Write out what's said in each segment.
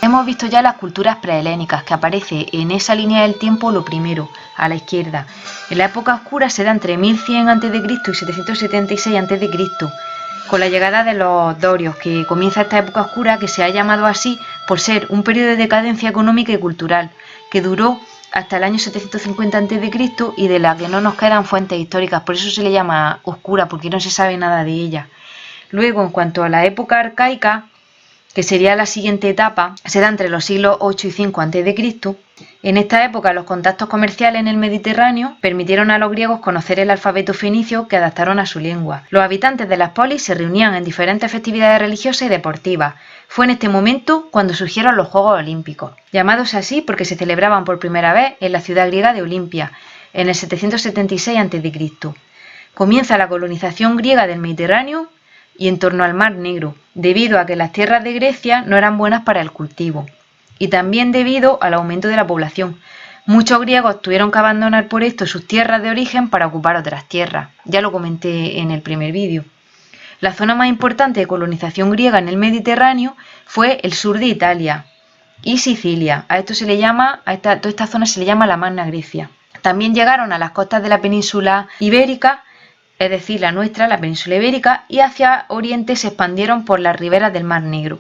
Hemos visto ya las culturas prehelénicas, que aparece en esa línea del tiempo lo primero, a la izquierda. En la época oscura se da entre 1100 a.C. y 776 a.C., con la llegada de los dorios, que comienza esta época oscura, que se ha llamado así por ser un periodo de decadencia económica y cultural, que duró hasta el año 750 a.C. y de la que no nos quedan fuentes históricas, por eso se le llama oscura, porque no se sabe nada de ella. Luego, en cuanto a la época arcaica, que sería la siguiente etapa, se da entre los siglos 8 y 5 a.C. En esta época los contactos comerciales en el Mediterráneo permitieron a los griegos conocer el alfabeto fenicio que adaptaron a su lengua. Los habitantes de las polis se reunían en diferentes festividades religiosas y deportivas. Fue en este momento cuando surgieron los Juegos Olímpicos, llamados así porque se celebraban por primera vez en la ciudad griega de Olimpia, en el 776 a.C. Comienza la colonización griega del Mediterráneo y en torno al Mar Negro, debido a que las tierras de Grecia no eran buenas para el cultivo, y también debido al aumento de la población. Muchos griegos tuvieron que abandonar por esto sus tierras de origen para ocupar otras tierras, ya lo comenté en el primer vídeo. La zona más importante de colonización griega en el Mediterráneo fue el sur de Italia y Sicilia. A toda esta zona se le llama la Magna Grecia. También llegaron a las costas de la península ibérica, es decir, la nuestra, la península ibérica, y hacia oriente se expandieron por las riberas del Mar Negro.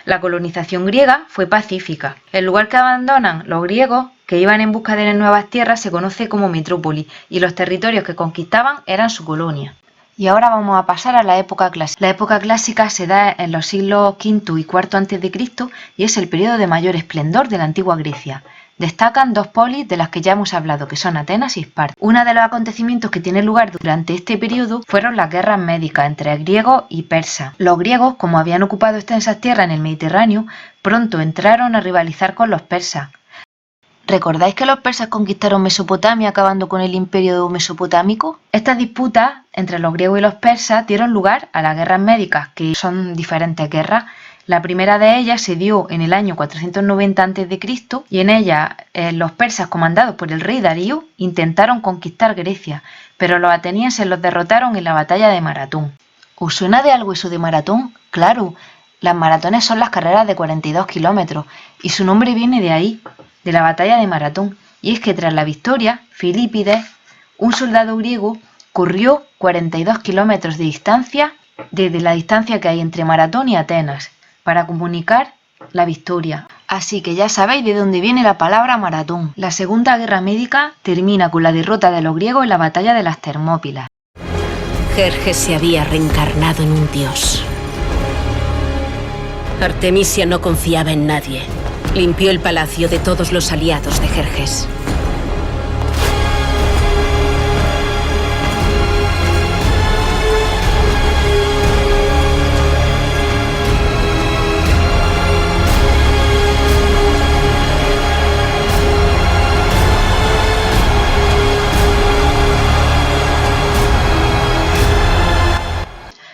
La colonización griega fue pacífica. El lugar que abandonan los griegos, que iban en busca de nuevas tierras, se conoce como metrópoli, y los territorios que conquistaban eran su colonia. Y ahora vamos a pasar a la época clásica. La época clásica se da en los siglos V y IV a.C. y es el periodo de mayor esplendor de la antigua Grecia. Destacan dos polis de las que ya hemos hablado, que son Atenas y Esparta. Uno de los acontecimientos que tiene lugar durante este periodo fueron las guerras médicas entre griegos y persas. Los griegos, como habían ocupado extensas tierras en el Mediterráneo, pronto entraron a rivalizar con los persas. ¿Recordáis que los persas conquistaron Mesopotamia acabando con el imperio mesopotámico? Estas disputas entre los griegos y los persas dieron lugar a las guerras médicas, que son diferentes guerras. La primera de ellas se dio en el año 490 a.C. y en ella los persas, comandados por el rey Darío, intentaron conquistar Grecia, pero los atenienses los derrotaron en la batalla de Maratón. ¿Os suena de algo eso de maratón? Claro, las maratones son las carreras de 42 kilómetros y su nombre viene de ahí, de la batalla de Maratón, y es que tras la victoria, Filipides, un soldado griego, corrió 42 kilómetros de distancia desde la distancia que hay entre Maratón y Atenas, para comunicar la victoria. Así que ya sabéis de dónde viene la palabra maratón. La Segunda Guerra Médica termina con la derrota de los griegos en la batalla de las Termópilas. Jerjes se había reencarnado en un dios. Artemisia no confiaba en nadie. Limpió el palacio de todos los aliados de Jerjes.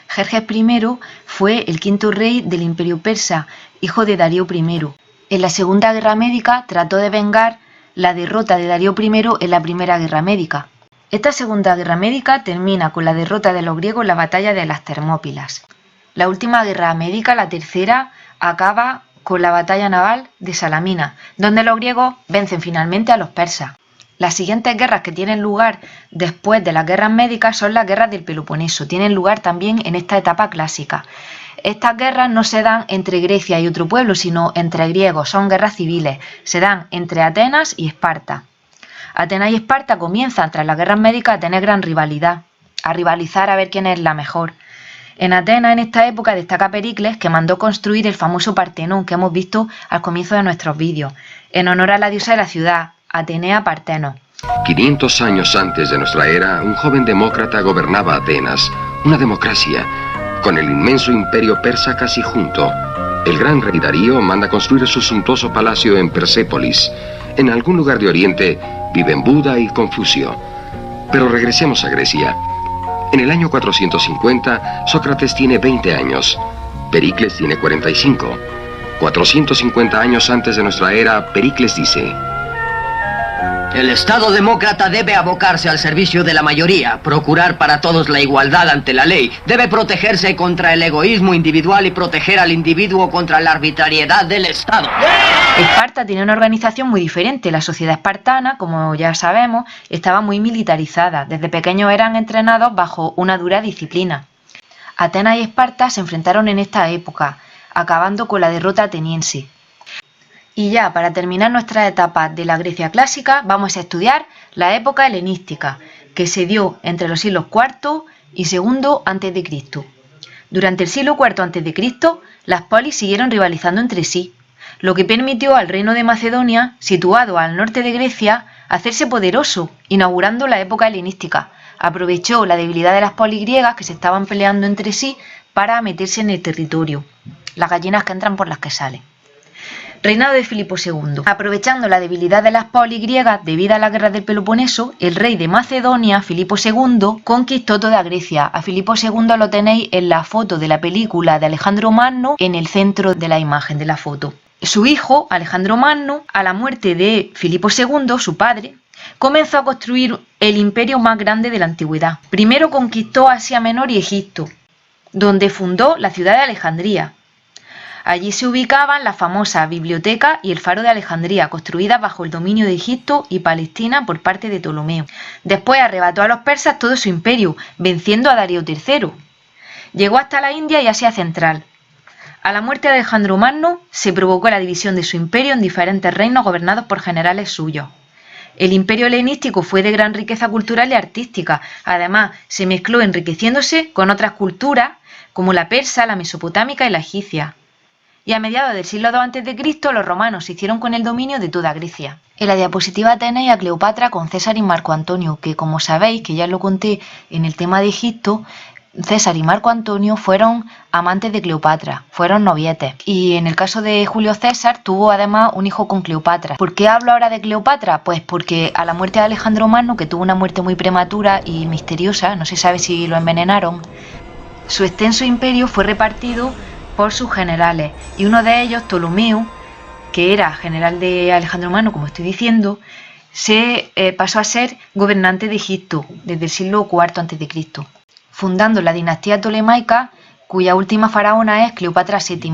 Jerjes I fue el quinto rey del Imperio Persa, hijo de Darío I. En la Segunda Guerra Médica trató de vengar la derrota de Darío I en la Primera Guerra Médica. Esta Segunda Guerra Médica termina con la derrota de los griegos en la batalla de las Termópilas. La última Guerra Médica, la tercera, acaba con la batalla naval de Salamina, donde los griegos vencen finalmente a los persas. Las siguientes guerras que tienen lugar después de las guerras médicas son las guerras del Peloponeso. Tienen lugar también en esta etapa clásica. Estas guerras no se dan entre Grecia y otro pueblo, sino entre griegos. Son guerras civiles. Se dan entre Atenas y Esparta. Atenas y Esparta comienzan, tras las guerras médicas, a tener gran rivalidad. A rivalizar a ver quién es la mejor. En Atenas, en esta época, destaca Pericles, que mandó construir el famoso Partenón que hemos visto al comienzo de nuestros vídeos, en honor a la diosa de la ciudad, Atenea Parteno. 500 años antes de nuestra era, un joven demócrata gobernaba Atenas, una democracia, con el inmenso imperio persa casi junto. El gran rey Darío manda construir su suntuoso palacio en Persépolis. En algún lugar de Oriente viven Buda y Confucio. Pero regresemos a Grecia. En el año 450, Sócrates tiene 20 años. Pericles tiene 45. 450 años antes de nuestra era, Pericles dice: El Estado demócrata debe abocarse al servicio de la mayoría, procurar para todos la igualdad ante la ley, debe protegerse contra el egoísmo individual y proteger al individuo contra la arbitrariedad del Estado. Esparta tenía una organización muy diferente. La sociedad espartana, como ya sabemos, estaba muy militarizada. Desde pequeños eran entrenados bajo una dura disciplina. Atenas y Esparta se enfrentaron en esta época, acabando con la derrota ateniense. Y ya para terminar nuestra etapa de la Grecia clásica, vamos a estudiar la época helenística, que se dio entre los siglos IV y II a.C. Durante el siglo IV a.C., las polis siguieron rivalizando entre sí, lo que permitió al reino de Macedonia, situado al norte de Grecia, hacerse poderoso, inaugurando la época helenística. Aprovechó la debilidad de las polis griegas que se estaban peleando entre sí para meterse en el territorio. Las gallinas que entran por las que salen. Reinado de Filipo II. Aprovechando la debilidad de las polis griegas debido a la guerra del Peloponeso, el rey de Macedonia, Filipo II, conquistó toda Grecia. A Filipo II lo tenéis en la foto de la película de Alejandro Magno, en el centro de la imagen de la foto. Su hijo, Alejandro Magno, a la muerte de Filipo II, su padre, comenzó a construir el imperio más grande de la antigüedad. Primero conquistó Asia Menor y Egipto, donde fundó la ciudad de Alejandría. Allí se ubicaban la famosa biblioteca y el faro de Alejandría, construidas bajo el dominio de Egipto y Palestina por parte de Ptolomeo. Después arrebató a los persas todo su imperio, venciendo a Darío III. Llegó hasta la India y Asia Central. A la muerte de Alejandro Magno se provocó la división de su imperio en diferentes reinos gobernados por generales suyos. El imperio helenístico fue de gran riqueza cultural y artística. Además, se mezcló enriqueciéndose con otras culturas como la persa, la mesopotámica y la egipcia. Y a mediados del siglo II a.C., los romanos se hicieron con el dominio de toda Grecia. En la diapositiva tenéis a Cleopatra con César y Marco Antonio, que como sabéis, que ya lo conté en el tema de Egipto, César y Marco Antonio fueron amantes de Cleopatra, fueron novietes. Y en el caso de Julio César tuvo además un hijo con Cleopatra. ¿Por qué hablo ahora de Cleopatra? Pues porque a la muerte de Alejandro Magno, que tuvo una muerte muy prematura y misteriosa, no se sabe si lo envenenaron, su extenso imperio fue repartido por sus generales, y uno de ellos, Ptolomeo, que era general de Alejandro Magno, como estoy diciendo, se pasó a ser gobernante de Egipto desde el siglo IV a.C., fundando la dinastía tolemaica, cuya última faraona es Cleopatra VII.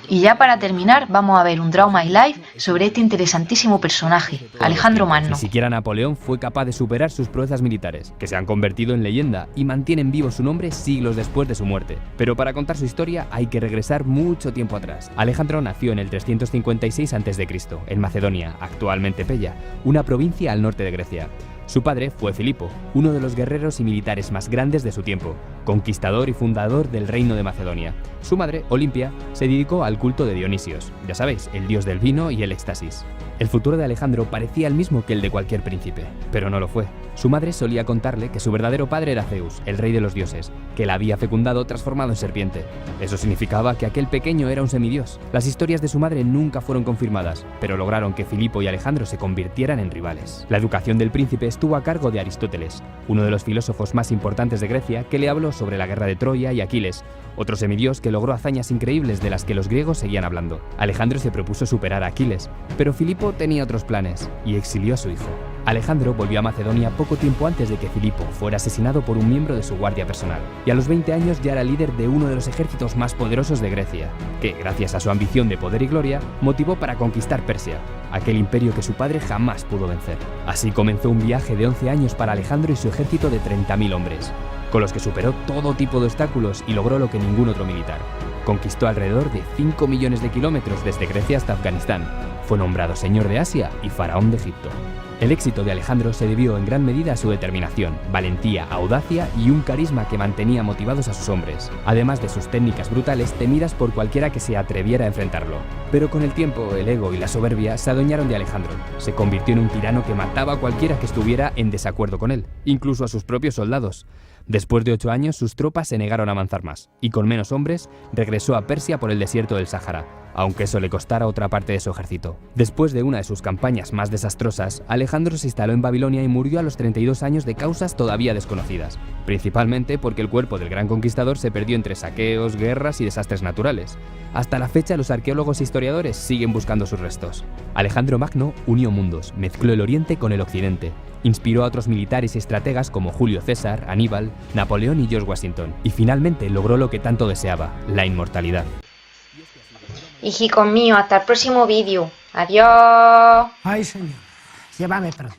Y ya para terminar, vamos a ver un Draw My Life sobre este interesantísimo personaje, Alejandro Magno. Ni siquiera Napoleón fue capaz de superar sus proezas militares, que se han convertido en leyenda y mantienen vivo su nombre siglos después de su muerte. Pero para contar su historia hay que regresar mucho tiempo atrás. Alejandro nació en el 356 a.C., en Macedonia, actualmente Pella, una provincia al norte de Grecia. Su padre fue Filipo, uno de los guerreros y militares más grandes de su tiempo, conquistador y fundador del reino de Macedonia. Su madre, Olimpia, se dedicó al culto de Dionisios, ya sabéis, el dios del vino y el éxtasis. El futuro de Alejandro parecía el mismo que el de cualquier príncipe, pero no lo fue. Su madre solía contarle que su verdadero padre era Zeus, el rey de los dioses, que la había fecundado transformado en serpiente. Eso significaba que aquel pequeño era un semidios. Las historias de su madre nunca fueron confirmadas, pero lograron que Filipo y Alejandro se convirtieran en rivales. La educación del príncipe estuvo a cargo de Aristóteles, uno de los filósofos más importantes de Grecia, que le habló sobre la guerra de Troya y Aquiles, otro semidios que logró hazañas increíbles de las que los griegos seguían hablando. Alejandro se propuso superar a Aquiles, pero Filipo tenía otros planes y exilió a su hijo. Alejandro volvió a Macedonia poco tiempo antes de que Filipo fuera asesinado por un miembro de su guardia personal, y a los 20 años ya era líder de uno de los ejércitos más poderosos de Grecia, que, gracias a su ambición de poder y gloria, motivó para conquistar Persia, aquel imperio que su padre jamás pudo vencer. Así comenzó un viaje de 11 años para Alejandro y su ejército de 30.000 hombres, con los que superó todo tipo de obstáculos y logró lo que ningún otro militar. Conquistó alrededor de 5 millones de kilómetros desde Grecia hasta Afganistán. Fue nombrado señor de Asia y faraón de Egipto. El éxito de Alejandro se debió en gran medida a su determinación, valentía, audacia y un carisma que mantenía motivados a sus hombres, además de sus técnicas brutales temidas por cualquiera que se atreviera a enfrentarlo. Pero con el tiempo, el ego y la soberbia se adueñaron de Alejandro. Se convirtió en un tirano que mataba a cualquiera que estuviera en desacuerdo con él, incluso a sus propios soldados. Después de 8 años, sus tropas se negaron a avanzar más, y con menos hombres, regresó a Persia por el desierto del Sáhara, aunque eso le costara otra parte de su ejército. Después de una de sus campañas más desastrosas, Alejandro se instaló en Babilonia y murió a los 32 años de causas todavía desconocidas, principalmente porque el cuerpo del gran conquistador se perdió entre saqueos, guerras y desastres naturales. Hasta la fecha, los arqueólogos e historiadores siguen buscando sus restos. Alejandro Magno unió mundos, mezcló el Oriente con el Occidente, inspiró a otros militares y estrategas como Julio César, Aníbal, Napoleón y George Washington, y finalmente logró lo que tanto deseaba, la inmortalidad. Hijicos míos, hasta el próximo vídeo. Adiós. Ay, señor, llévame pronto.